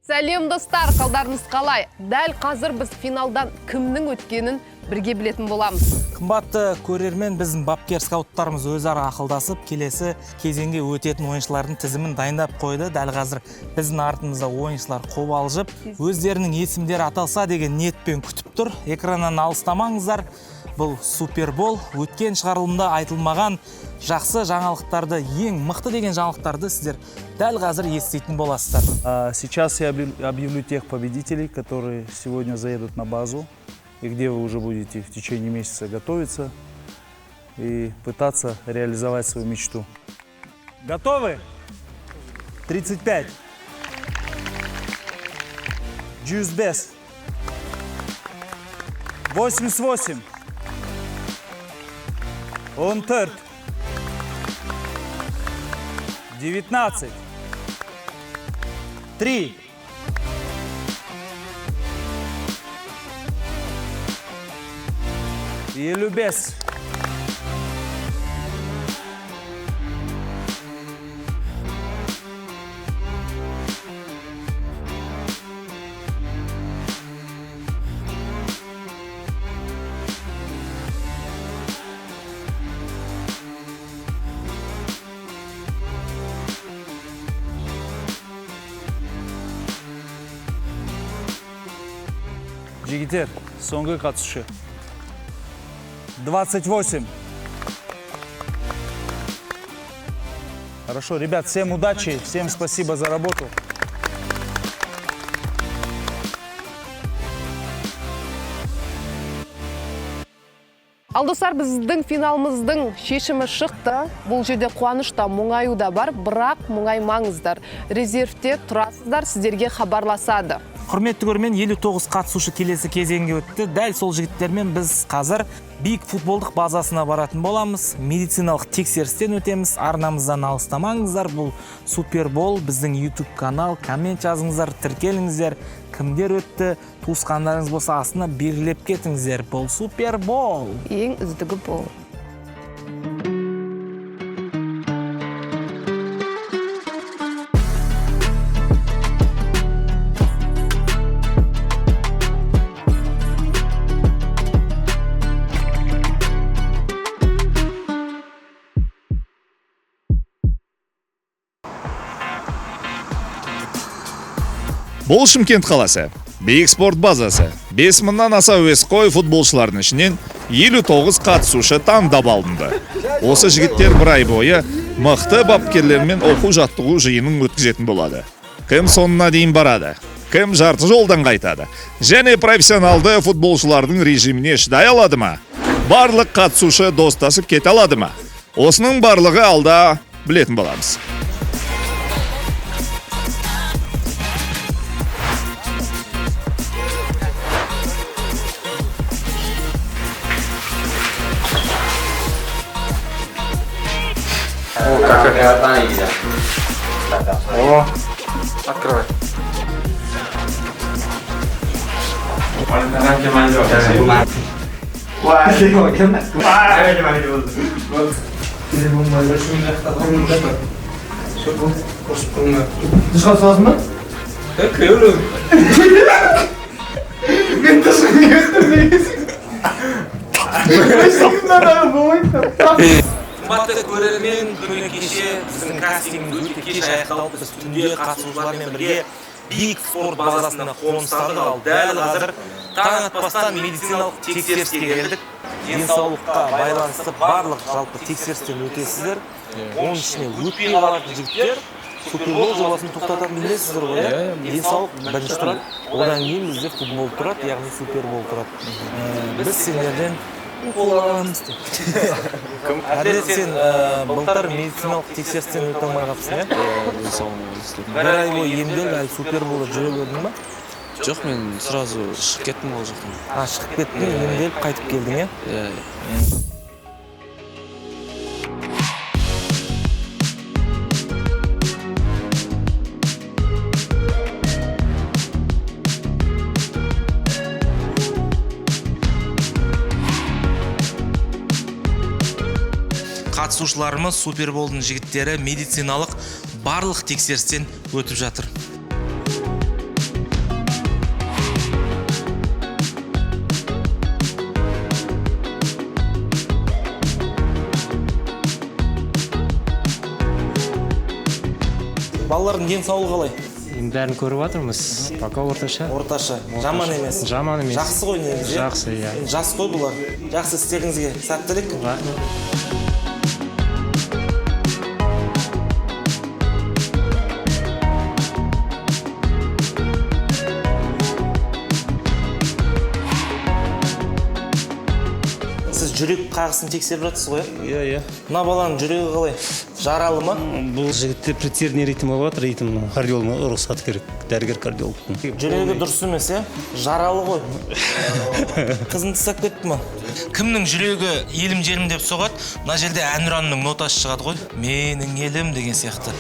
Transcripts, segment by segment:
Сәлем достар, қалдарыңыз қалай? Дәл қазір біз финалдан кімнің өткенін бірге білетін боламыз. Қымбатты көрермен, біздің бапкер скауттарымыз өзара ақылдасып, келесі кезеңге өтетін ойыншылардың тізімін дайындап қойды. Дәл қазір біздің артымызда ойыншылар қобалжып, өздерінің есімдері аталса деген ниетпен күтіп тұр. Экраннан алыстамаңыздар. Бұл супербол. Өткен шығарылымда айтылмаған жақсы жаңалықтарды, ең мықты деген жаңалықтарды сіздер дәл қазір еститін боласыздар. Сейчас я объявлю тех победителей, которые сегодня заедут на базу, и где вы уже будете в течение месяца готовиться и пытаться реализовать свою мечту. Готовы? 35. 105. 88. 14. 19. 3. 55. Жігіттер, соңғы қатысушы. 28. Хорошо, ребят, всем удачи, всем спасибо за работу. Ал достар, біздің финалымыздың шешімі шықты. Бұл жерде қуанышта, мұңаю да бар, бірақ мұңаймаңыздар. Резервте тұрасыздар, сіздерге хабарласады. Құрметті көрермен, 59 қатысушы келесі кезеңге өтті. Дәл сол жігіттермен біз қазір биік футболдық базасына баратын боламыз. Медициналық тексерістен өтеміз. Арнамыздан алыстамаңыздар. Бұл супербол, біздің YouTube канал. Коммент жазыңыздар, тіркеліңіздер. Кімдер өтті, туысқандарыңыз болса астына белгілеп кетіңіздер. Бұл супербол. Ең үздігі бол. Бұл Шымкент қаласы, биік спорт базасы, 5000-нан аса әуесқой футболшылардың ішінен 59 қатысушы таңдап алынды. Осы жігіттер бір ай бойы мықты бапкерлермен оқу-жаттығу жиынын өткізетін болады. Кім соңына дейін барады, кім жарты жолдан қайтады, және профессионалды футболшылардың режиміне шыдай алады ма? Барлық қатысушы достасып кете алады ма? Осының барлығы алда білетін боламыз. О, открывай. Дышқа саласың ба? Кіреулі. Мен дышқа Қымбатты көрермен, күні кеше біздің кастингіміз өте кеш аяқталып, біз түнде қатысушылармен бірге биік спорт базасына қоныстадық. Ал дәл қазір таң атпастан медициналық тексеріске келдік. Денсаулыққа байланысты барлық жалпы тексерістен өтесіздер. Оның ішіне өтпей қалатын жігіттер супербол жобасын тоқтататын білесіздер ғой. Денсаулық бірінші тұрады. Одан кейін бізде футбол тұрады, яғни супербол тұрады. Біз сендерден қолағанымыз дейді. Әдет сен былтыр медициналық тексерістен өте алмай қалыпсың, е? Бір ай бойы емделіп, әлі суперболда жүре бердің ба? Жоқ, мен сразу шығып кеттім ол жақтан. Шығып кеттің, емделіп қайтып келдің, е? Қатысушыларымыз суперболдың жігіттері медициналық барлық тексерістен өтіп жатыр. балалардың денсаулығы қалай? Енді бәрін көріп жатырмыз. Пока орташа. Орташа. Жаман емес. Жаман емес. Жақсы ғой негізі. Жақсы, иә. Жас қой бұлар. Жақсы істеріңізге сәттілік. Сіз жүрек қағысын тексеріп жатсыз ғой? Иә. Мына баланың жүрегі қалай? Жаралы ма? Бұл жігітте предсердный ритм алып жатыр, ритмнің кардиологына рұқсат керек, дәрігер кардиологтың. Жүрегі дұрыс емес, иә? Жаралы ғой. Қызын тастап кетті ма? Кімнің жүрегі елім-жерім деп соғады? Мына жерде әнұранның нотасы шығады ғой. Менің елім деген сияқты.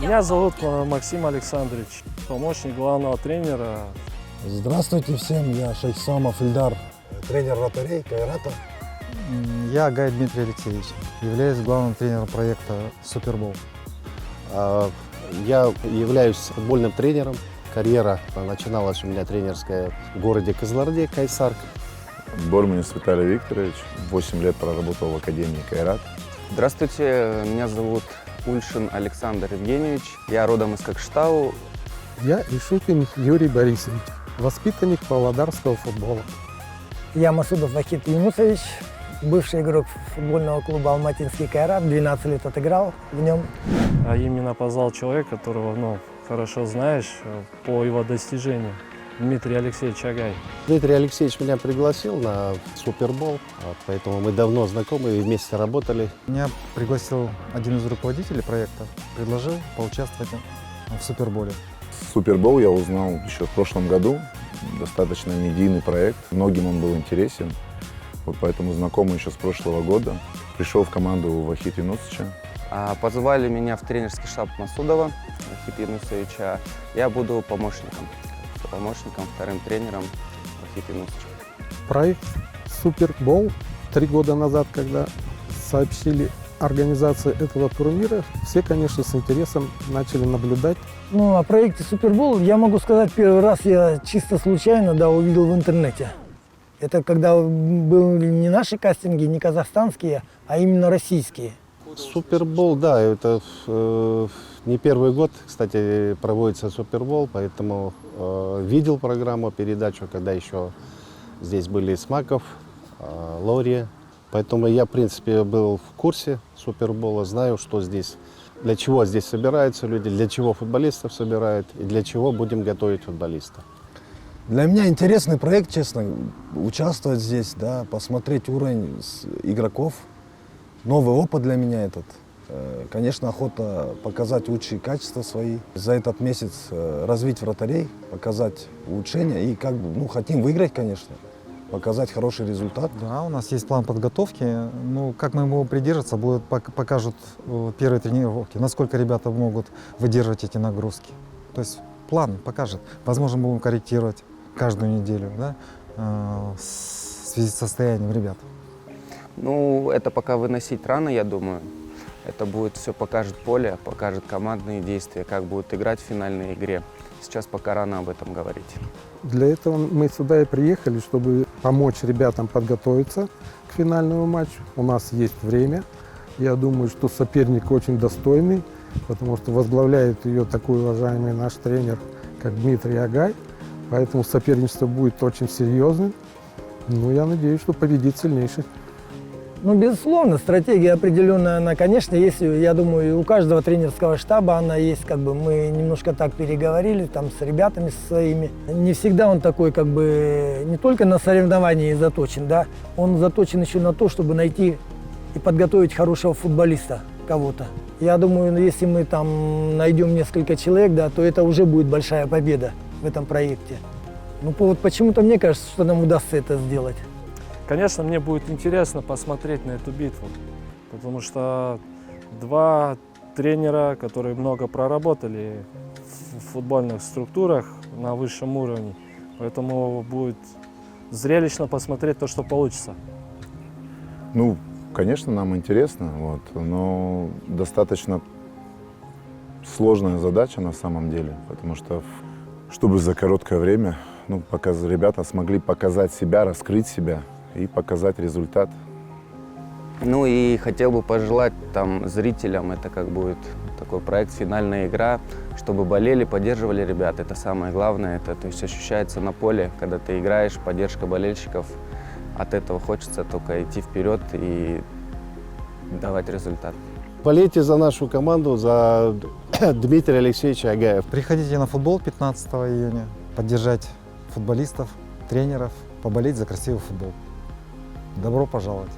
Меня зовут Максим Александрович, помощник главного тренера. Здравствуйте всем, я Шайхсамов Ильдар, тренер вратарей Кайрата. Я Гай Дмитрий Алексеевич, являюсь главным тренером проекта «Супербол». Я являюсь футбольным тренером. Карьера начиналась у меня тренерская в городе Кызылорде, Кайсарк. Борманец Виталий Викторович, 8 лет проработал в Академии Кайрат. Здравствуйте, меня зовут Ульшин Александр Евгеньевич, я родом из Кокштау. Я Ишутин Юрий Борисович, воспитанник павлодарского футбола. Я Масудов Вахид Юнусович, бывший игрок футбольного клуба «Алматинский Кайрат», 12 лет отыграл в нем. А именно позвал человека, которого хорошо знаешь по его достижениям. Дмитрий Алексеевич Агай. Дмитрий Алексеевич меня пригласил на Супербол, поэтому мы давно знакомы и вместе работали. Меня пригласил один из руководителей проекта, предложил поучаствовать в Суперболе. Супербол я узнал еще в прошлом году, достаточно медийный проект, многим он был интересен, поэтому знакомый еще с прошлого года. Пришел в команду Вахид Юнусовича. Позвали меня в тренерский штаб Масудова Вахид Юнусовича, я буду помощником, вторым тренером Вахид Юнусовича. Проект «Супербол» 3 года назад, когда сообщили организацию этого турнира, все, конечно, с интересом начали наблюдать. О проекте «Супербол» я могу сказать, первый раз я чисто случайно увидел в интернете. Это когда были не наши кастинги, не казахстанские, а именно российские. Супербол, да, это не первый год, кстати, проводится Супербол, поэтому видел программу, передачу, когда еще здесь были Смаков, Лори. Поэтому я, в принципе, был в курсе Супербола, знаю, что здесь, для чего здесь собираются люди, для чего футболистов собирают и для чего будем готовить футболистов. Для меня интересный проект, честно, участвовать здесь, да, посмотреть уровень игроков. Новый опыт для меня этот. Конечно, охота показать лучшие качества свои. За этот месяц развить вратарей, показать улучшения и хотим выиграть, конечно. Показать хороший результат. Да, у нас есть план подготовки. Как мы его придерживаться, покажут первые тренировки, насколько ребята могут выдерживать эти нагрузки. То есть план покажет. Возможно, будем корректировать каждую неделю, да, в связи с состоянием ребят. Это пока выносить рано, я думаю. Это будет все покажет поле, покажет командные действия, как будут играть в финальной игре. Сейчас пока рано об этом говорить. Для этого мы сюда и приехали, чтобы помочь ребятам подготовиться к финальному матчу. У нас есть время. Я думаю, что соперник очень достойный, потому что возглавляет ее такой уважаемый наш тренер, как Дмитрий Агай. Поэтому соперничество будет очень серьезным. Я надеюсь, что победит сильнейший. Безусловно, стратегия определенная, она, конечно, есть, я думаю, у каждого тренерского штаба она есть, мы немножко так переговорили с ребятами своими. Не всегда он такой, не только на соревновании заточен, да, он заточен еще на то, чтобы найти и подготовить хорошего футболиста, кого-то. Я думаю, если мы найдем несколько человек, да, то это уже будет большая победа в этом проекте. Ну, вот почему-то мне кажется, что нам удастся это сделать. Конечно, мне будет интересно посмотреть на эту битву, потому что два тренера, которые много проработали в футбольных структурах на высшем уровне, поэтому будет зрелищно посмотреть то, что получится. Ну, конечно, нам интересно, вот, но достаточно сложная задача на самом деле, потому что чтобы за короткое время ребята смогли показать себя, раскрыть себя и показать результат. Ну и хотел бы пожелать там зрителям, это как будет такой проект «Финальная игра», чтобы болели, поддерживали ребят. Это самое главное, то есть ощущается на поле, когда ты играешь, поддержка болельщиков. От этого хочется только идти вперед и давать результат. Болейте за нашу команду, за Дмитрия Алексеевича Агаева. Приходите на футбол 15 июня, поддержать футболистов, тренеров, поболеть за красивый футбол. Добро пожаловать.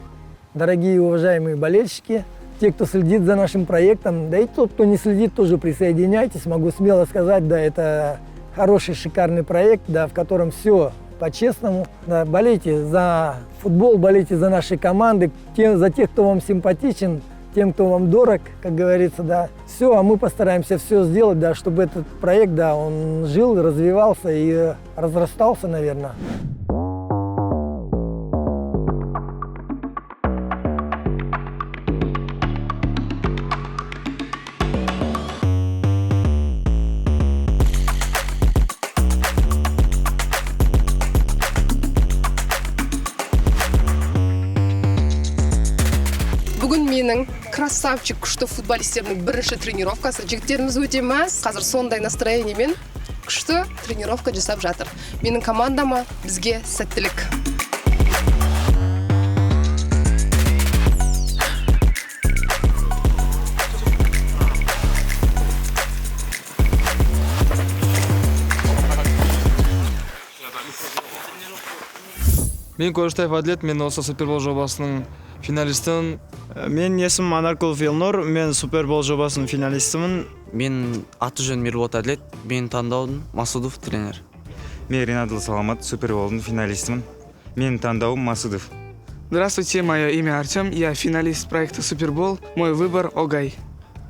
Дорогие и уважаемые болельщики, те, кто следит за нашим проектом, да и тот, кто не следит, тоже присоединяйтесь. Могу смело сказать, да, это хороший, шикарный проект, да, в котором все по-честному. Да, болейте за футбол, болейте за наши команды, за тех, кто вам симпатичен, тем, кто вам дорог, как говорится, да. Все, а мы постараемся все сделать, да, чтобы этот проект, да, он жил, развивался и разрастался, наверное. Бүгін менің красавчик күшті футболистердің бірінші тренировкасы. Жігіттеріміз өте мәз. Қазір сондай настроениемен күшті тренировка жасап жатыр. Менің командама бізге сәттілік. Мен Қойшытаев Әділет, мен осы Супербол жобасының финалистімін. Мен есімім Анаркулов Елнұр, мен Супербол жобасының финалистімін. Мен аты жөнім Ерболат Әділет, мен таңдаудың Масудов тренер. Мен Ринат Саламат, Суперболдың финалистімін. Мен таңдауым Масудов. Здравствуйте, мое имя Артем, я финалист проекта Супербол, мой выбор Огай.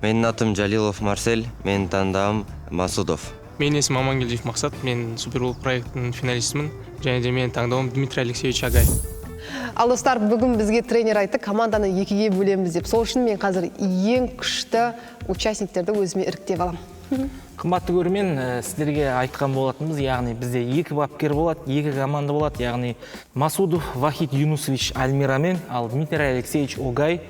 Менің атым Жалилов Марсель, мен таңдауым Масудов. Мен есімім Амангелдиев Мақсат, мен Супербол проектінің финалистімін, және де мен таңдауым Дмитрий Алексеевич Агай. Ал достар, бүгін бізге тренер айтты, команданы екіге бөлеміз деп. Сол үшін мен қазір ең күшті участниктерді өзіме іріктеп алам. Қымбатты көрермен, сіздерге айтқан болатынбыз, яғни бізде екі бапкер болады, екі команда болады, яғни Масудов Вахид Юнусович Альмирамен, ал Дмитрий Алексеевич Огай,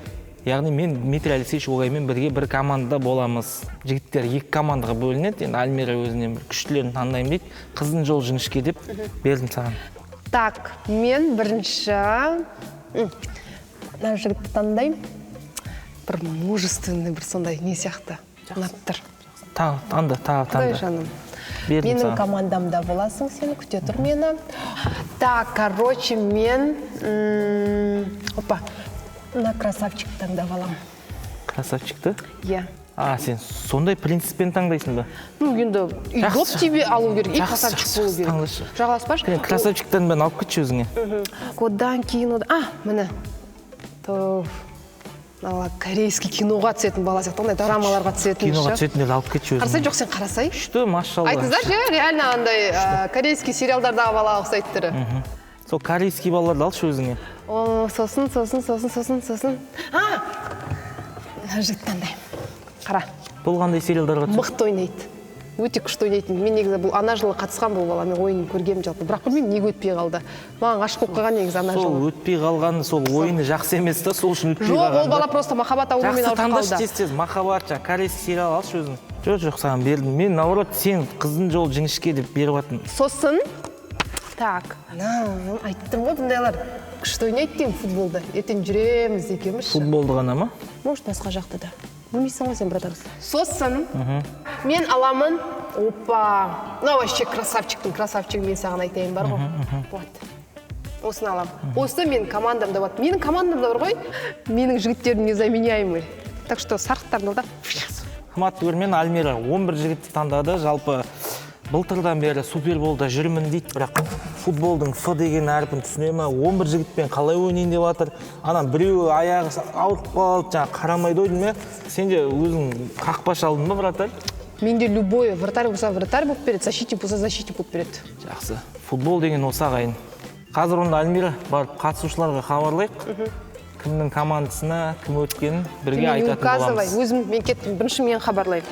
яғни мен Дмитрий Алексеевич Огаймен бірге бір командада боламыз. Жігіттер екі командаға бөлінеді, енді Альмира өзінен бір күштілерін таңдаймын дейді, қыздың жол жіңішке деп бердім саған. Так, мен бірінші жігітті таңдаймын. Бір мужественный, бір сондай не сияқты. Ұнап тұр. Таңда. Құдай жаным. Менің командамда боласың, сені күте тұр мені. Так, короче, мен... на красавчик таңдап алам. Красавчикті? Иә. Сен сондай принциппен таңдайсың ба? Ну, енді доп тебе алу керек, и красавчик болу керек. Жағаласпаш? Красавчиктен бен алып кетші өзіңе. Одан кейін... міне. Корейский киноға түсетін бала сияқты, ондай драмаларға түсетін. Киноға түсетіндерді алып кетші өзіңе. Қарасай, жоқ, сен қарасай. Күшті, машалла. Айтыңыздар, реально андай корейский сериалдардағы бала ұқсайды түрі. Сол корейский балаларды алшы өзіңе. Сосын. Жігіт таңдаймын. Қара. Бұл қандай сериалдарға түседі? Мықты ойнайды. Өте күшті ойнайтын. Мен негізі бұл ана жылы қатысқан бұл бала, мен ойынын көргенім жалпы. Бірақ білмеймін, неге өтпей қалды. Маған ғашық болып қалған негізі ана жылы. Сол өтпей қалғаны, сол ойыны жақсы емес та, сол үшін өтпей қалғанда. Жоқ, ол бала просто махаббат ауруымен ауырып қалды. Жақсы таңдашы тез, махаббат, корейский сериал алшы өзің. Жоқ, саған бердім. Мен наоборот, сен қыздың жол жіңішке деп беріп жатырмын. Сосын, так, айттым ғой бұндайлар. Күшті ойнайды деймін футболды. Ертең жүреміз екеуміз. Футболды ғана ма? Может, басқа жақты да. Білмейсің ғой сен, братан. Сосын, мен аламын. Опа! Вообще красавчик мен саған айтайын бар ғой. Вот. Осыны алам. Осы менің командамда болады. Менің командамда бар ғой, менің жігіттерім незаменяемый. Так что сарқыттарды да. Қымбатты көрермен, Альмира 11 жігітті таңдады. Жалпы былтырдан бері суперболда жүрмін дейді, бірақ футболдың Ф деген әрпін түсіне ма, 11 жігітпен қалай ойнайын деп жатыр. Анан біреуі аяғы ауырып қалды, жаңа қарамайды ойдың ме? Сен де өзің қақпашы алдың ба, вратарь? Менде любой вратарь болса вратарь болып береді, защитник болса защитник болып береді. Жақсы. Футбол деген осы ағайын. Қазір онда Альмира барып қатысушыларға хабарлайық. Кімнің командасына, кім өткенін бірге айтатын боламыз. Өзім мен кеттім, бірінші мен хабарлаймын.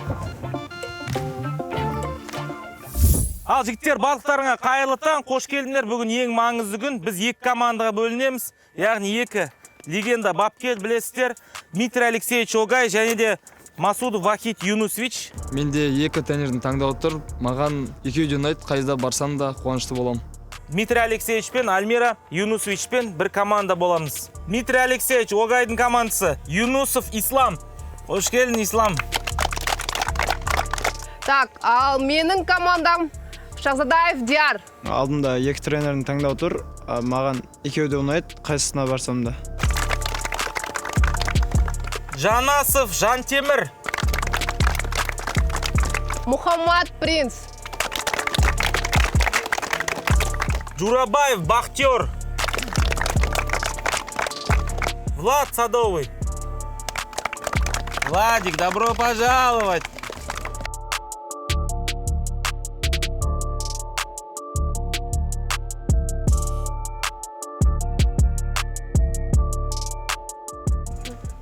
Ал жігіттер, барлықтарыңа қайырлы таң, қош келдіңдер. Бүгін ең маңызды күн. Біз екі командаға бөлінеміз. Яғни екі легенда бапкер білесіздер. Дмитрий Алексеевич Огай және де Масудов Вахид Юнусович. Менде екі тренердің таңдап отыр. Маған екеуі де ұнайды, қайда барсам да қуанышты боламын. Дмитрий Алексеевич пен Альмира Юнусович пен бір команда боламыз. Дмитрий Алексеевич Огайдың командасы Юнусов Ислам. Қош келдің, Ислам. Так, ал менің командам Шахзадаев Диар. Алдында екі тренердің таңдап отыр. Маған екеуі де ұнайды, қайсысына барсам да. Жанасов Жантемір. Мухаммад Принц. Журабаев Бахтер. Влад Садовый. Владик, добро пожаловать.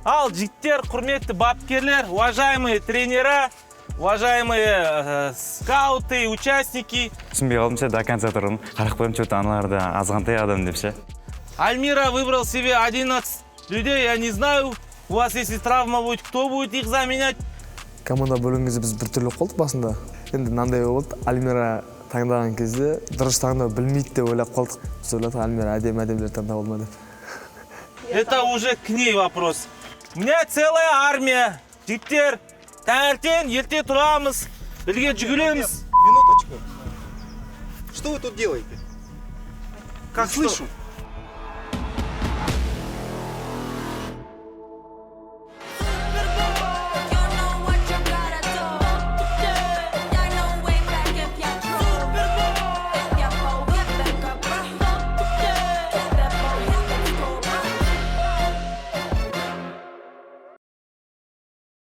Ал жігіттер, құрметті бапкерлер, уважаемые тренера, уважаемые скауты, участники. Түсінбей қалдым ше, до конца тұрдым. Қарақ қойым, что-то аналарда азғантай адам деп ше. Альмира выбрал себе 11 людей, я не знаю, у вас если травма будет, кто будет их заменять? Команда бөлінген кезде біз бір түрлі қалдық басында. Енді мынандай болды, Альмира таңдаған кезде дұрыс таңдау білмейді деп ойлап қалдық. Біз ойладық, Альмира әдемі-әдемілер таңдап алма деп. Это уже к ней вопрос. У меня целая армия. Жігіттер, таңертең ерте тұрамыз, бірге жүгіреміз. Минуточку. Что вы тут делаете? Как слышу.